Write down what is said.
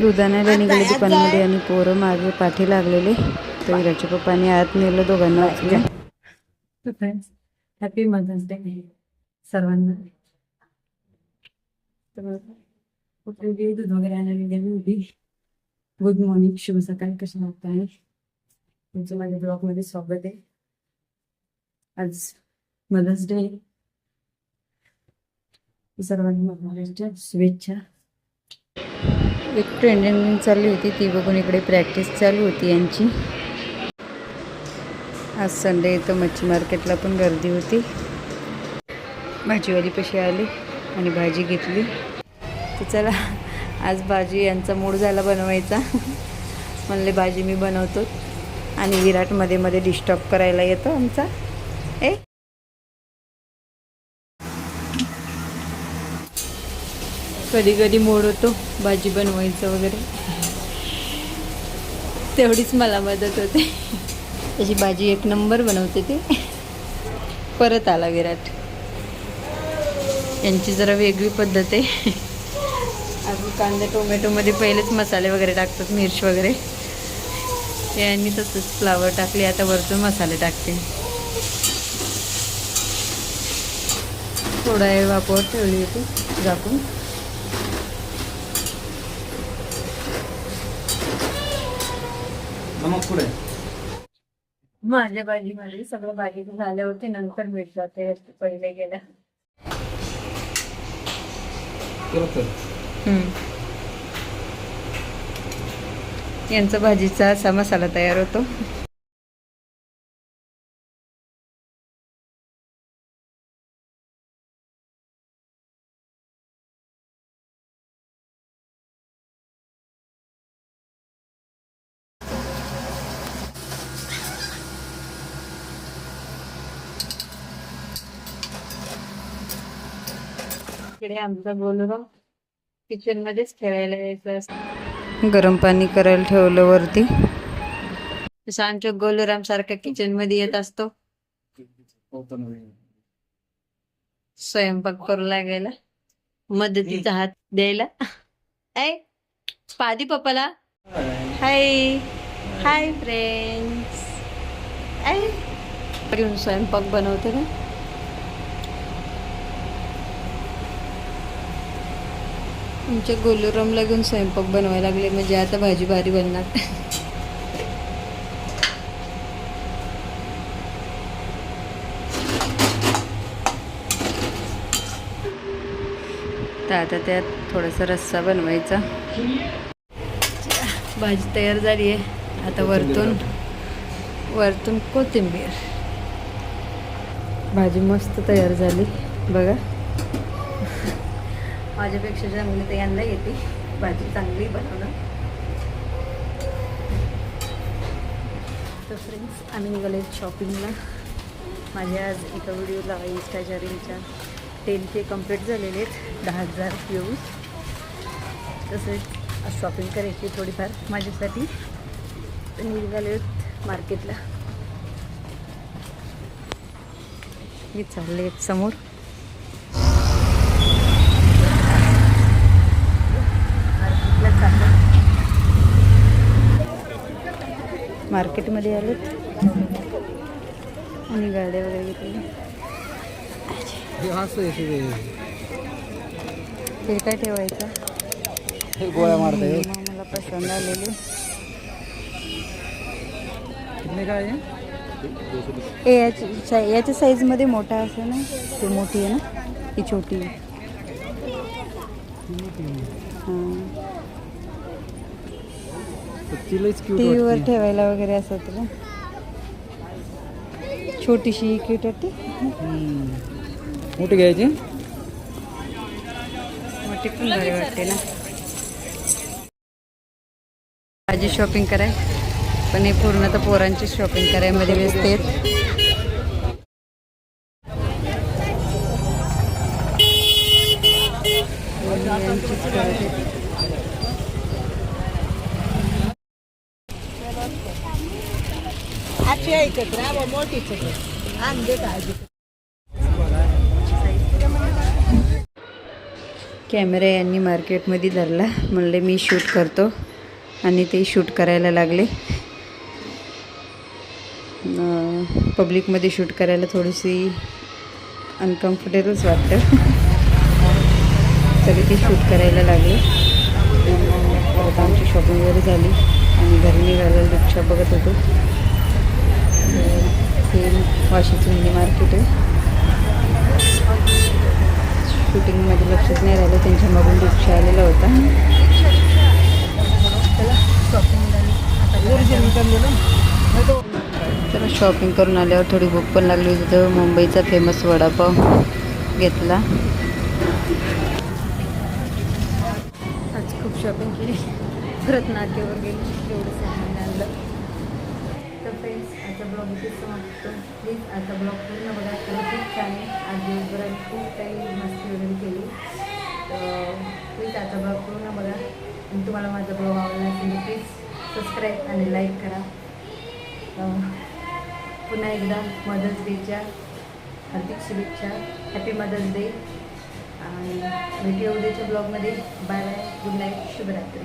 दूध आणायला निघाले दुकानमध्ये आणि पोरं मागे पाठी लागलेले. तर विराटच्या पप्पांनी आत नेलं दोघांना उचलून. हॅपी मदर्स डे सर्वांना. कुठे दूध वगैरे आणायला गेली होती. गुड मॉर्निंग, शुभ सकाळ. कशा आहात आहे तुमचं माझ्या ब्लॉगमध्ये स्वागत आहे. आज मदर्स डे. सर्वांना मदर्स डे शुभेच्छा. एक ट्रेंडिंग चालली होती ती बघून इकडे प्रॅक्टिस चालू होती यांची. आज संडे तर मच्छी मार्केटला पण गर्दी होती. भाजीवाली कशी आली आणि भाजी घेतली. तर चला आज भाजी यांचा मूड झाला बनवायचा. म्हणले भाजी मी बनवतो आणि विराट मध्ये मध्ये डिस्टर्ब करायला येतो आमचा. कधी कधी मूड होतो भाजी बनवायचं वगैरे, तेवढीच मला मदत होते. त्याची भाजी एक नंबर बनवते ते. परत आला विराट. यांची जरा वेगळी पद्धत आहे. अजून कांदा टोमॅटोमध्ये पहिलेच मसाले वगैरे टाकतात, मिर्च वगैरे. यांनी तसंच फ्लावर टाकली, आता वरतून मसाले टाकते. थोडा वेळ वाफवर ठेवली होती झाकून. माझ्या भाजीमध्ये सगळं भाजी झाले होते, नंतर मीठ जाते पहिले गेल्या. यांचा भाजीचा असा मसाला तयार होतो. इकडे आमचा बोलून किचन मध्येच खेळायला यायचं. गरम पाणी करायला ठेवलं वरती. तसं आमच्या गोलूराम सारखा किचन मध्ये येत असतो स्वयंपाक करू लागायला, मदतीचा हात द्यायला. ऐ पादी पप्पाला हाय हाय फ्रेंड्स. ऐ घेऊन स्वयंपाक बनवते ना. आमच्या गोलूरामला घेऊन स्वयंपाक बनवायला लागले, म्हणजे आता भाजी भारी बनणार. तर आता त्यात थोडासा रस्सा बनवायचा. भाजी तयार झाली आहे. आता वरतून कोथिंबीर. भाजी मस्त तयार झाली बघा. माझ्यापेक्षा चांगली तर यांना येते भाजी चांगली बनवणं. तर फ्रेंड्स, आम्ही निघाले शॉपिंगला. माझ्या आज एका व्हिडिओला इन्स्टाच्या रीलच्या 10K कंप्लीट झालेले आहेत, 10,000 व्ह्यूज. तसेच आज शॉपिंग करायची थोडीफार माझ्यासाठी. तर निघाले मार्केटला. मी चालले समोर. मार्केटमध्ये आलेत आणि गाड्या वगैरे घेतल्या. हे काय ठेवायचं, गोळ्या मारता मला पसंत आलेली. याच्या साईजमध्ये मोठा असं ना, ते मोठी आहे ना, ही छोटी आहे. टीव्हीवर ठेवायला वगैरे असं तुला छोटीशी क्यूट वाटते. मोठी घ्यायची, मोठी पण भारी वाटते ना. माझी शॉपिंग कराय, पण हे पूर्ण तर पोरांची शॉपिंग करायमध्ये व्यस्त आहेत. कॅमेरा यांनी मार्केटमध्ये धरला, म्हणले मी शूट करतो आणि ते शूट करायला लागले. पब्लिकमध्ये शूट करायला थोडीशी अनकम्फर्टेबलच वाटतं, तरी ते शूट करायला लागले. परत आमची शॉपिंग वगैरे झाली आणि घरी निघायला रिक्षा बघत होतो. हे वाशीचं मिनी मार्केट आहे. शूटिंगमध्ये लक्षच नाही राहिलं, त्यांच्या मागून रिक्षा आलेला होता. चला शॉपिंग करून आल्यावर थोडी भूक पण लागली होती, तर मुंबईचा फेमस वडापाव घेतला. आज खूप शॉपिंग केली, परत नाट्यावर गेली, तेवढं सामान आणलं. तर फ्रेंड्स, आजचा ब्लॉग इथेच समाप्त. प्लीज आजचा ब्लॉग पूर्ण बघा, त्याला खूप छान आहे. आज दिवसभर आम्ही खूप काही मस्ती वगैरे केली. तर प्लीज आजचा ब्लॉग पूर्ण बघा. आणि तुम्हाला माझा ब्लॉग आवडला असेल तर प्लीज सबस्क्राईब आणि लाईक करा. पुन्हा एकदा मदर्स डेच्या हार्दिक शुभेच्छा. Happy mother's day. आणि भेटूया उद्याच्या ब्लॉगमध्ये. बाय बाय, गुड नाईट, शुभरात्री.